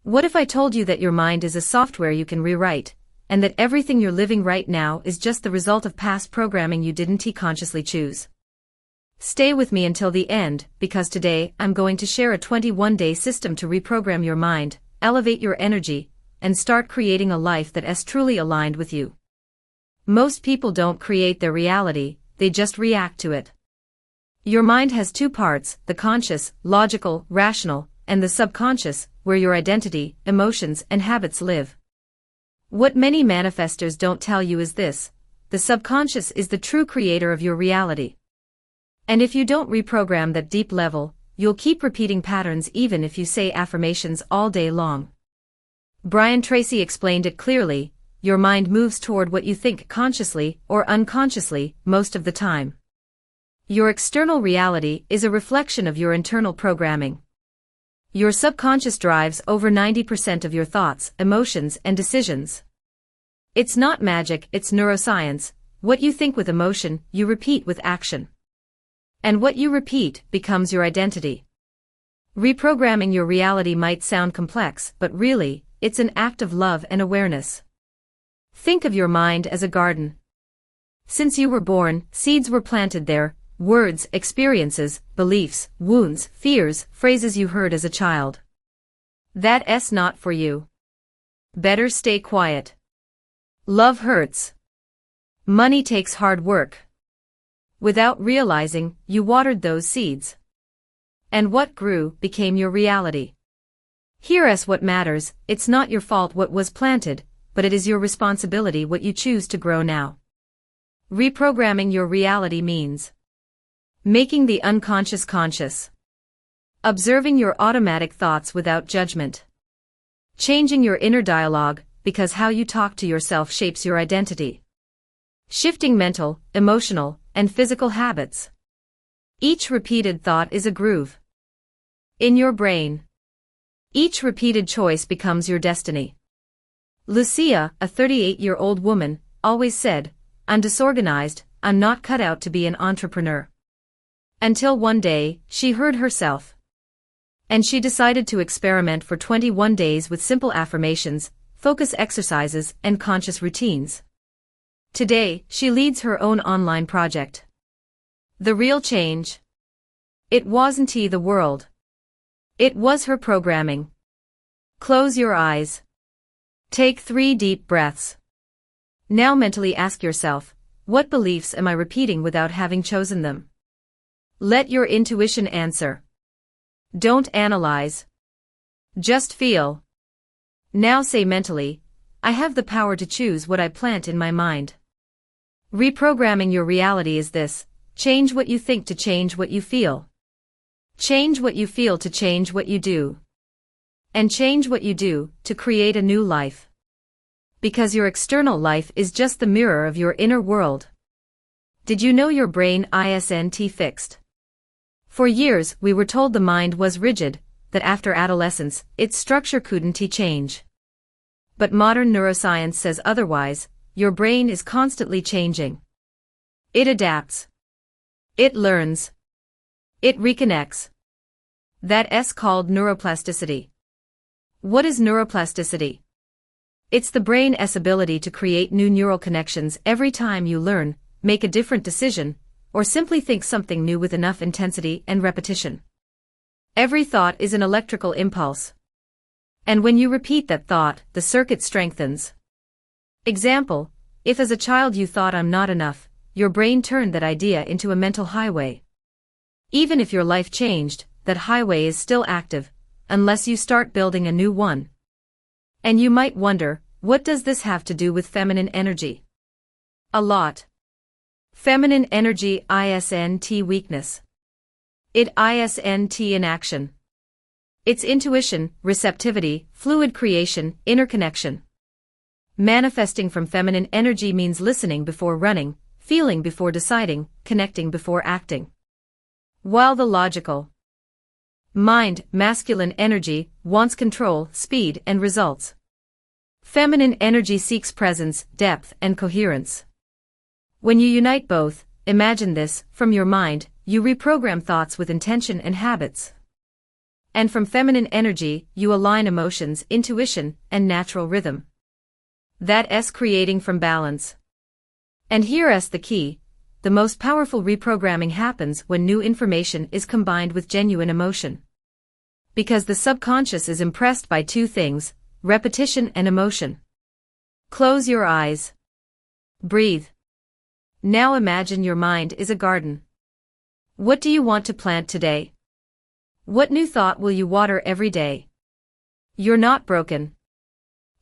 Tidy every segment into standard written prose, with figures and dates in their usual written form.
What if I told you that your mind is a software you can rewrite, and that everything you're living right now is just the result of past programming you didn't consciously choose? Stay with me until the end, because today I'm going to share a 21-day system to reprogram your mind, elevate your energy, and start creating a life that is truly aligned with you. Most people don't create their reality, they just react to it. Your mind has two parts, the conscious, logical, rational, and the subconscious, where your identity, emotions, and habits live. What many manifestors don't tell you is this: the subconscious is the true creator of your reality. And if you don't reprogram that deep level, you'll keep repeating patterns even if you say affirmations all day long. Brian Tracy explained it clearly: your mind moves toward what you think consciously or unconsciously most of the time. Your external reality is a reflection of your internal programming. Your subconscious drives over 90% of your thoughts, emotions, and decisions. It's not magic, it's neuroscience. What you think with emotion, you repeat with action. And what you repeat becomes your identity. Reprogramming your reality might sound complex, but really, it's an act of love and awareness. Think of your mind as a garden. Since you were born, seeds were planted there. Words, experiences, beliefs, wounds, fears, phrases you heard as a child. That's not for you. Better stay quiet. Love hurts. Money takes hard work. Without realizing, you watered those seeds. And what grew became your reality. Here's what matters: it's not your fault what was planted, but it is your responsibility what you choose to grow now. Reprogramming your reality means making the unconscious conscious. Observing your automatic thoughts without judgment. Changing your inner dialogue, because how you talk to yourself shapes your identity. Shifting mental, emotional, and physical habits. Each repeated thought is a groove in your brain. Each repeated choice becomes your destiny. Lucia, a 38-year-old woman, always said, "I'm disorganized, I'm not cut out to be an entrepreneur." Until one day, she heard herself. And she decided to experiment for 21 days with simple affirmations, focus exercises, and conscious routines. Today, she leads her own online project. The real change? It wasn't the world. It was her programming. Close your eyes. Take 3 deep breaths. Now mentally ask yourself, what beliefs am I repeating without having chosen them? Let your intuition answer. Don't analyze. Just feel. Now say mentally, I have the power to choose what I plant in my mind. Reprogramming your reality is this: change what you think to change what you feel. Change what you feel to change what you do. And change what you do to create a new life. Because your external life is just the mirror of your inner world. Did you know your brain isn't fixed? For years, we were told the mind was rigid, that after adolescence, its structure couldn't change. But modern neuroscience says otherwise. Your brain is constantly changing. It adapts. It learns. It reconnects. That's called neuroplasticity. What is neuroplasticity? It's the brain's ability to create new neural connections every time you learn, make a different decision, or simply think something new with enough intensity and repetition. Every thought is an electrical impulse. And when you repeat that thought, the circuit strengthens. Example: if as a child you thought I'm not enough, your brain turned that idea into a mental highway. Even if your life changed, that highway is still active, unless you start building a new one. And you might wonder, what does this have to do with feminine energy? A lot. Feminine energy isn't weakness. It isn't inaction. It's intuition, receptivity, fluid creation, interconnection. Manifesting from feminine energy means listening before running, feeling before deciding, connecting before acting. While the logical mind, masculine energy, wants control, speed, and results. Feminine energy seeks presence, depth, and coherence. When you unite both, imagine this: from your mind, you reprogram thoughts with intention and habits. And from feminine energy, you align emotions, intuition, and natural rhythm. That S creating from balance. And here's the key. The most powerful reprogramming happens when new information is combined with genuine emotion. Because the subconscious is impressed by two things, repetition and emotion. Close your eyes. Breathe. Now imagine your mind is a garden. What do you want to plant today? What new thought will you water every day? You're not broken.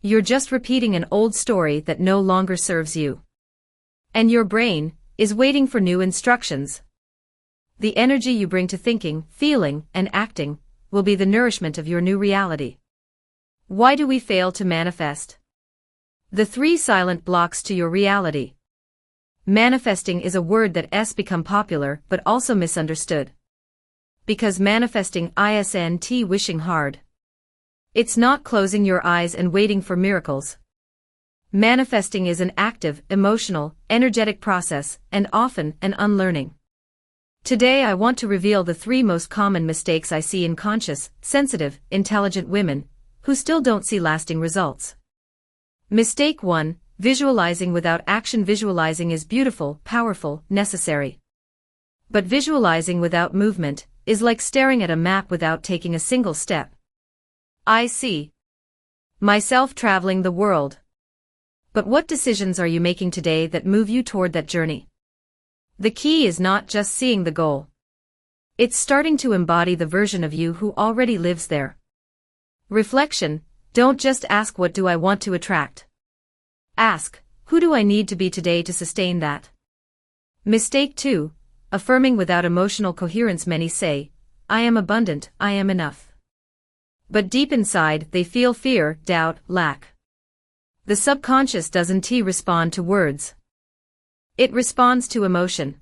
You're just repeating an old story that no longer serves you. And your brain is waiting for new instructions. The energy you bring to thinking, feeling, and acting will be the nourishment of your new reality. Why do we fail to manifest? The 3 silent blocks to your reality. Manifesting is a word that has become popular but also misunderstood. Because manifesting isn't wishing hard. It's not closing your eyes and waiting for miracles. Manifesting is an active, emotional, energetic process, and often an unlearning. Today I want to reveal the 3 most common mistakes I see in conscious, sensitive, intelligent women, who still don't see lasting results. Mistake 1, visualizing without action. Visualizing is beautiful, powerful, necessary. But visualizing without movement is like staring at a map without taking a single step. I see myself traveling the world. But what decisions are you making today that move you toward that journey? The key is not just seeing the goal. It's starting to embody the version of you who already lives there. Reflection, don't just ask what do I want to attract. Ask, who do I need to be today to sustain that? Mistake 2, affirming without emotional coherence. Many say, I am abundant, I am enough. But deep inside they feel fear, doubt, lack. The subconscious doesn't respond to words. It responds to emotion.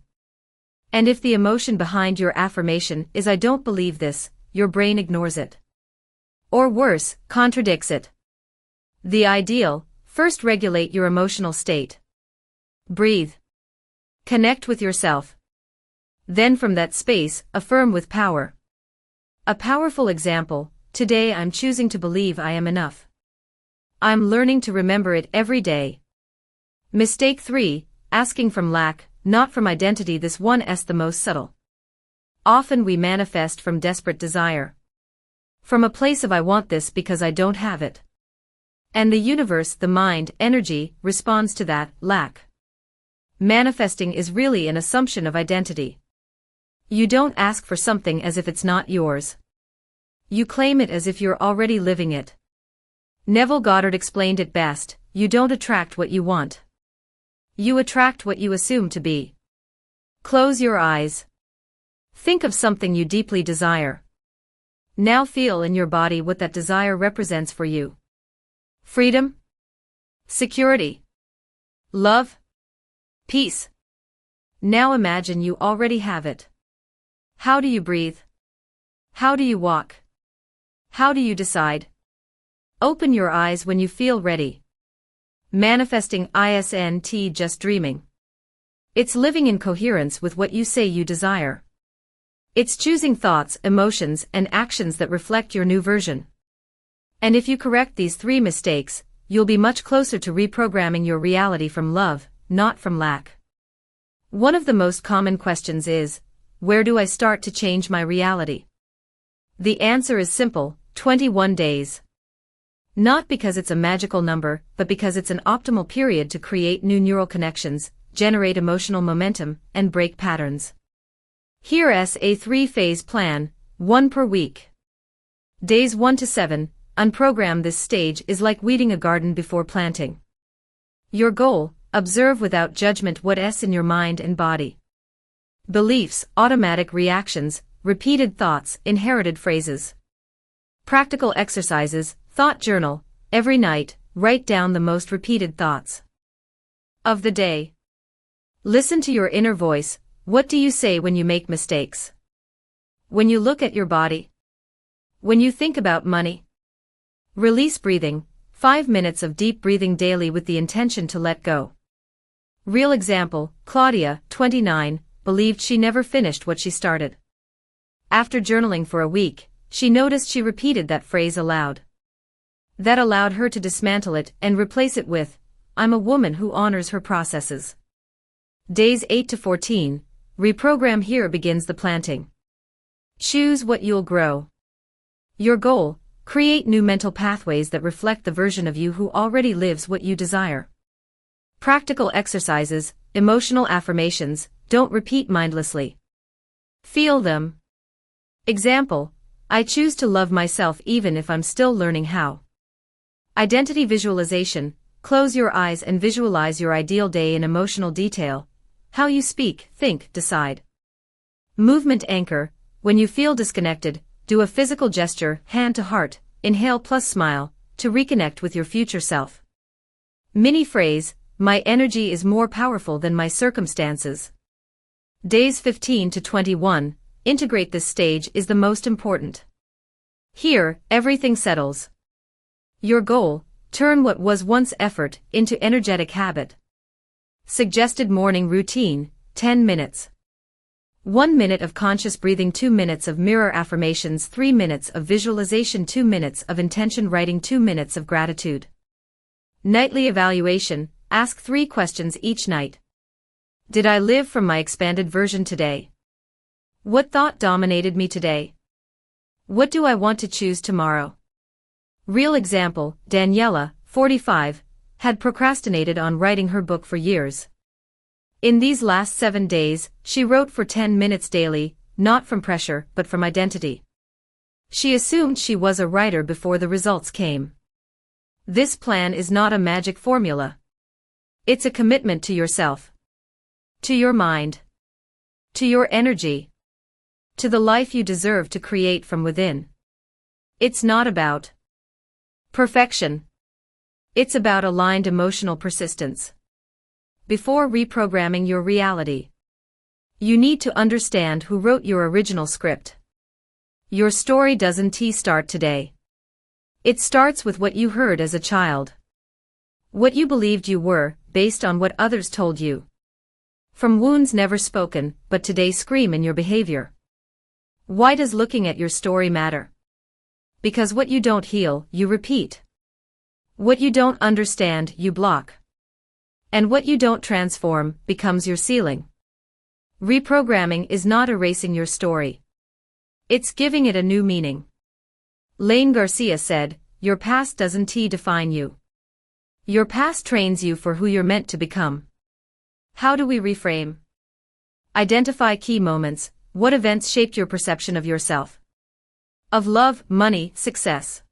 And if the emotion behind your affirmation is I don't believe this, your brain ignores it. Or worse, contradicts it. The ideal, first regulate your emotional state. Breathe. Connect with yourself. Then from that space, affirm with power. A powerful example, today I'm choosing to believe I am enough. I'm learning to remember it every day. Mistake 3, asking from lack, not from identity. This one is the most subtle. Often we manifest from desperate desire. From a place of I want this because I don't have it. And the universe, the mind, energy, responds to that lack. Manifesting is really an assumption of identity. You don't ask for something as if it's not yours. You claim it as if you're already living it. Neville Goddard explained it best, you don't attract what you want. You attract what you assume to be. Close your eyes. Think of something you deeply desire. Now feel in your body what that desire represents for you. Freedom? Security? Love? Peace? Now imagine you already have it. How do you breathe? How do you walk? How do you decide? Open your eyes when you feel ready. Manifesting isn't just dreaming. It's living in coherence with what you say you desire. It's choosing thoughts, emotions, and actions that reflect your new version. And if you correct these 3 mistakes, you'll be much closer to reprogramming your reality from love, not from lack. One of the most common questions is, where do I start to change my reality? The answer is simple, 21 days. Not because it's a magical number, but because it's an optimal period to create new neural connections, generate emotional momentum, and break patterns. Here's a 3-phase plan, 1 per week. Days 1 to 7, unprogram. This stage is like weeding a garden before planting. Your goal, observe without judgment what's in your mind and body. Beliefs, automatic reactions, repeated thoughts, inherited phrases. Practical exercises, thought journal, every night, write down the most repeated thoughts of the day. Listen to your inner voice, what do you say when you make mistakes? When you look at your body? When you think about money? Release breathing, 5 minutes of deep breathing daily with the intention to let go. Real example, Claudia, 29, believed she never finished what she started. After journaling for a week, she noticed she repeated that phrase aloud. That allowed her to dismantle it and replace it with, "I'm a woman who honors her processes." Days 8 to 14, reprogram. Here begins the planting. Choose what you'll grow. Your goal: create new mental pathways that reflect the version of you who already lives what you desire. Practical exercises, emotional affirmations, don't repeat mindlessly. Feel them. Example: I choose to love myself even if I'm still learning how. Identity visualization: close your eyes and visualize your ideal day in emotional detail. How you speak, think, decide. Movement anchor: when you feel disconnected, do a physical gesture, hand to heart, inhale plus smile, to reconnect with your future self. Mini phrase: my energy is more powerful than my circumstances. Days 15 to 21, integrate. This stage is the most important. Here, everything settles. Your goal: turn what was once effort into energetic habit. Suggested morning routine: 10 minutes. 1 minute of conscious breathing, 2 minutes of mirror affirmations, 3 minutes of visualization, 2 minutes of intention writing, 2 minutes of gratitude. Nightly evaluation: ask 3 questions each night. Did I live from my expanded version today? What thought dominated me today? What do I want to choose tomorrow? Real example: Daniela, 45, had procrastinated on writing her book for years. In these last 7 days, she wrote for 10 minutes daily, not from pressure but from identity. She assumed she was a writer before the results came. This plan is not a magic formula. It's a commitment to yourself, to your mind, to your energy, to the life you deserve to create from within. It's not about perfection. It's about aligned emotional persistence. Before reprogramming your reality, you need to understand who wrote your original script. Your story doesn't start today. It starts with what you heard as a child. What you believed you were, based on what others told you. From wounds never spoken, but today scream in your behavior. Why does looking at your story matter? Because what you don't heal, you repeat. What you don't understand, you block. And what you don't transform, becomes your ceiling. Reprogramming is not erasing your story. It's giving it a new meaning. Lain García said, "Your past doesn't define you. Your past trains you for who you're meant to become." How do we reframe? Identify key moments. What events shaped your perception of yourself? Of love, money, success.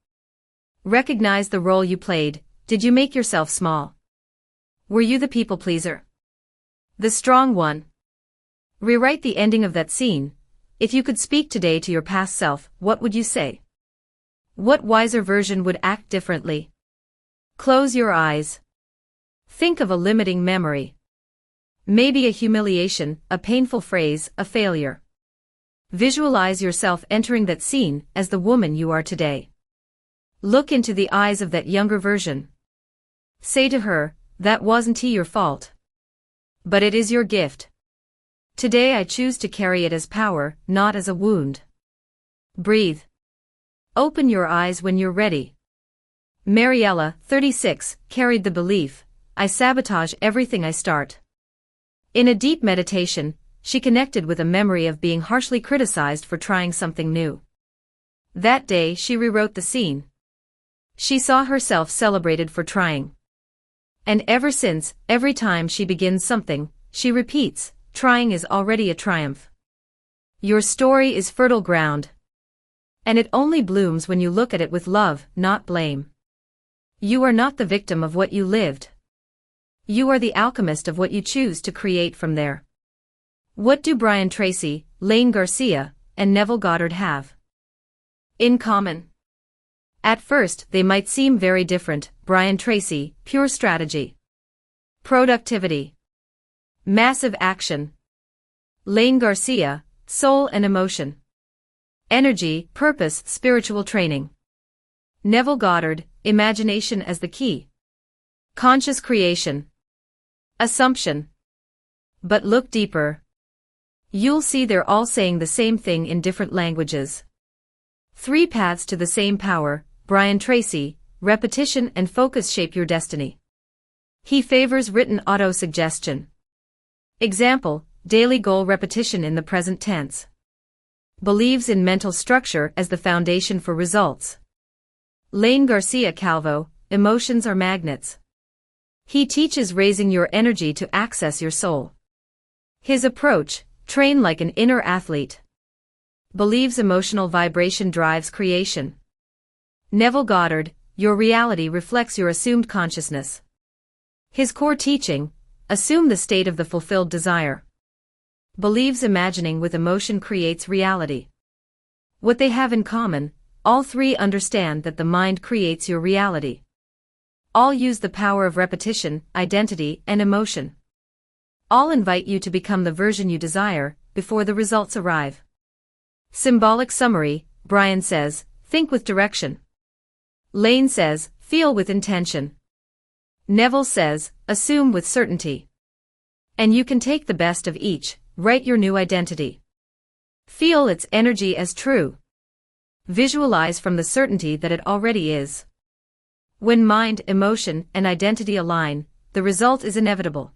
Recognize the role you played. Did you make yourself small? Were you the people pleaser? The strong one? Rewrite the ending of that scene. If you could speak today to your past self, what would you say? What wiser version would act differently? Close your eyes. Think of a limiting memory. Maybe a humiliation, a painful phrase, a failure. Visualize yourself entering that scene as the woman you are today. Look into the eyes of that younger version. Say to her, "That wasn't your fault. But it is your gift. Today I choose to carry it as power, not as a wound." Breathe. Open your eyes when you're ready. Mariella, 36, carried the belief, "I sabotage everything I start." In a deep meditation, she connected with a memory of being harshly criticized for trying something new. That day she rewrote the scene. She saw herself celebrated for trying. And ever since, every time she begins something, she repeats, "Trying is already a triumph." Your story is fertile ground. And it only blooms when you look at it with love, not blame. You are not the victim of what you lived. You are the alchemist of what you choose to create from there. What do Brian Tracy, Lain García, and Neville Goddard have in common? At first, they might seem very different. Brian Tracy, pure strategy. Productivity. Massive action. Lain García, soul and emotion. Energy, purpose, spiritual training. Neville Goddard, imagination as the key. Conscious creation. Assumption. But look deeper. You'll see they're all saying the same thing in different languages. 3 Paths to the Same Power, Brian Tracy, repetition and focus shape your destiny. He favors written auto-suggestion. Example, daily goal repetition in the present tense. Believes in mental structure as the foundation for results. Lain García Calvo, emotions are magnets. He teaches raising your energy to access your soul. His approach, train like an inner athlete. Believes emotional vibration drives creation. Neville Goddard, your reality reflects your assumed consciousness. His core teaching, assume the state of the fulfilled desire. Believes imagining with emotion creates reality. What they have in common, all 3 understand that the mind creates your reality. All use the power of repetition, identity, and emotion. All invite you to become the version you desire, before the results arrive. Symbolic summary, Brian says, think with direction. Lain says, feel with intention. Neville says, assume with certainty. And you can take the best of each, write your new identity. Feel its energy as true. Visualize from the certainty that it already is. When mind, emotion, and identity align, the result is inevitable.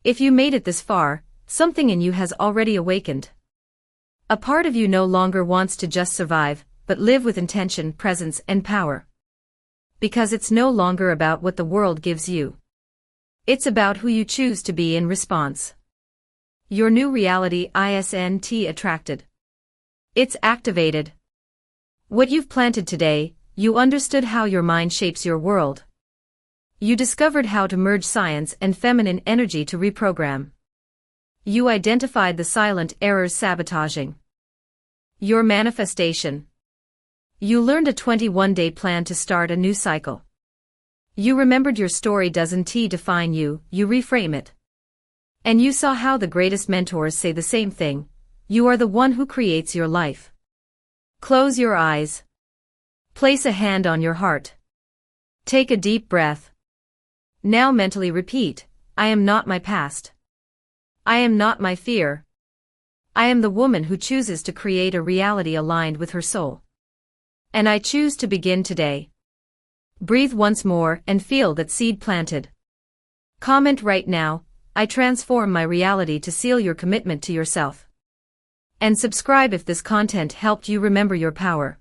If you made it this far, something in you has already awakened. A part of you no longer wants to just survive, but live with intention, presence, and power. Because it's no longer about what the world gives you. It's about who you choose to be in response. Your new reality isn't attracted. It's activated. What you've planted today, you understood how your mind shapes your world. You discovered how to merge science and feminine energy to reprogram. You identified the silent errors sabotaging your manifestation. You learned a 21-day plan to start a new cycle. You remembered your story doesn't define you, you reframe it. And you saw how the greatest mentors say the same thing, you are the one who creates your life. Close your eyes. Place a hand on your heart. Take a deep breath. Now mentally repeat, I am not my past. I am not my fear. I am the woman who chooses to create a reality aligned with her soul. And I choose to begin today. Breathe once more and feel that seed planted. Comment right now, I transform my reality to seal your commitment to yourself. And subscribe if this content helped you remember your power.